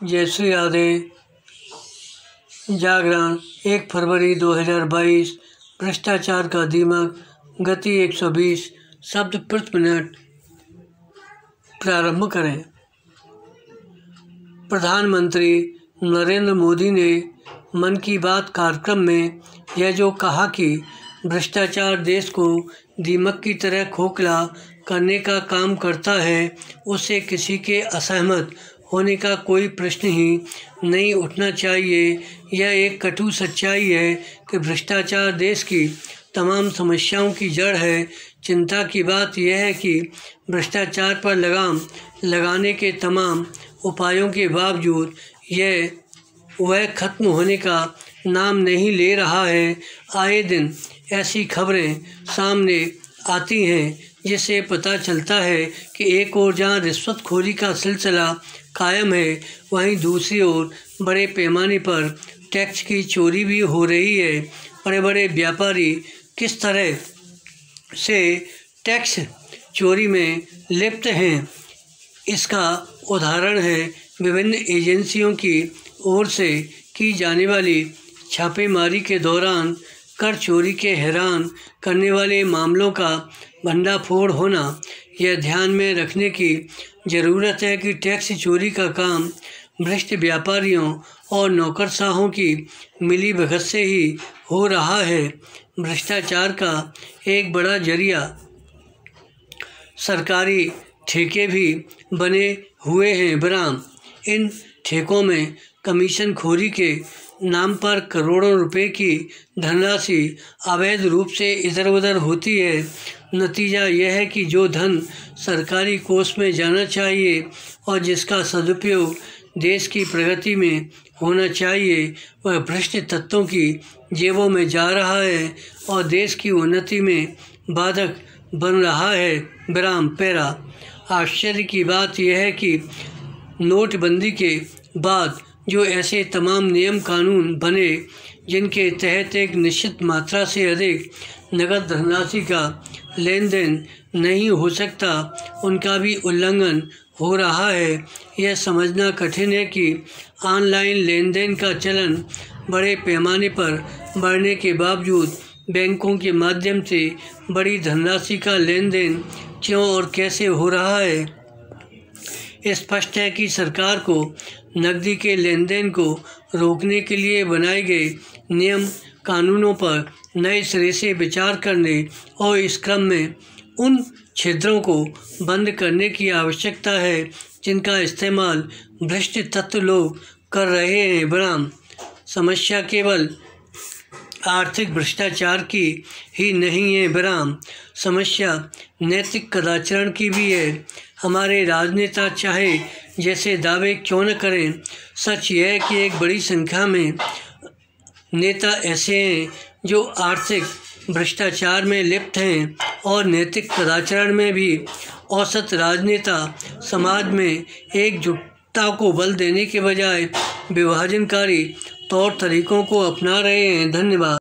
जयश्री यादव, जागरण, 1 फरवरी 2022। भ्रष्टाचार का दीमक, गति 120 शब्द प्रति मिनट। प्रारंभ करें। प्रधानमंत्री नरेंद्र मोदी ने मन की बात कार्यक्रम में यह जो कहा कि भ्रष्टाचार देश को दीमक की तरह खोखला करने का काम करता है, उससे किसी के असहमत होने का कोई प्रश्न ही नहीं उठना चाहिए। यह एक कटु सच्चाई है कि भ्रष्टाचार देश की तमाम समस्याओं की जड़ है। चिंता की बात यह है कि भ्रष्टाचार पर लगाम लगाने के तमाम उपायों के बावजूद वह खत्म होने का नाम नहीं ले रहा है। आए दिन ऐसी खबरें सामने आती हैं जिससे पता चलता है कि एक ओर जहां रिश्वतखोरी का सिलसिला कायम है, वहीं दूसरी ओर बड़े पैमाने पर टैक्स की चोरी भी हो रही है। बड़े बड़े व्यापारी किस तरह से टैक्स चोरी में लिप्त हैं, इसका उदाहरण है विभिन्न एजेंसियों की ओर से की जाने वाली छापेमारी के दौरान कर चोरी के हैरान करने वाले मामलों का भंडाफोड़ होना। यह ध्यान में रखने की ज़रूरत है कि टैक्स चोरी का काम भ्रष्ट व्यापारियों और नौकरशाहों की मिलीभगत से ही हो रहा है। भ्रष्टाचार का एक बड़ा जरिया सरकारी ठेके भी बने हुए हैं। बराम इन ठेकों में कमीशन खोरी के नाम पर करोड़ों रुपए की धनराशि अवैध रूप से इधर उधर होती है। नतीजा यह है कि जो धन सरकारी कोष में जाना चाहिए और जिसका सदुपयोग देश की प्रगति में होना चाहिए, वह भ्रष्ट तत्वों की जेबों में जा रहा है और देश की उन्नति में बाधक बन रहा है। विराम पैरा। आश्चर्य की बात यह है कि नोटबंदी के बाद जो ऐसे तमाम नियम कानून बने जिनके तहत एक निश्चित मात्रा से अधिक नगद धनराशि का लेन देन नहीं हो सकता, उनका भी उल्लंघन हो रहा है। यह समझना कठिन है कि ऑनलाइन लेन देन का चलन बड़े पैमाने पर बढ़ने के बावजूद बैंकों के माध्यम से बड़ी धनराशि का लेन देन क्यों और कैसे हो रहा है। स्पष्ट है कि सरकार को नकदी के लेन देन को रोकने के लिए बनाए गए नियम कानूनों पर नए सिरे से विचार करने और इस क्रम में उन छिद्रों को बंद करने की आवश्यकता है जिनका इस्तेमाल भ्रष्ट तत्व लोग कर रहे हैं। बराम समस्या केवल आर्थिक भ्रष्टाचार की ही नहीं है। बराम समस्या नैतिक कदाचार की भी है। हमारे राजनेता चाहे जैसे दावे क्यों न करें, सच यह है कि एक बड़ी संख्या में नेता ऐसे हैं जो आर्थिक भ्रष्टाचार में लिप्त हैं और नैतिक कदाचार में भी। औसत राजनेता समाज में एकजुटता को बल देने के बजाय विभाजनकारी तौर तरीकों को अपना रहे हैं। धन्यवाद।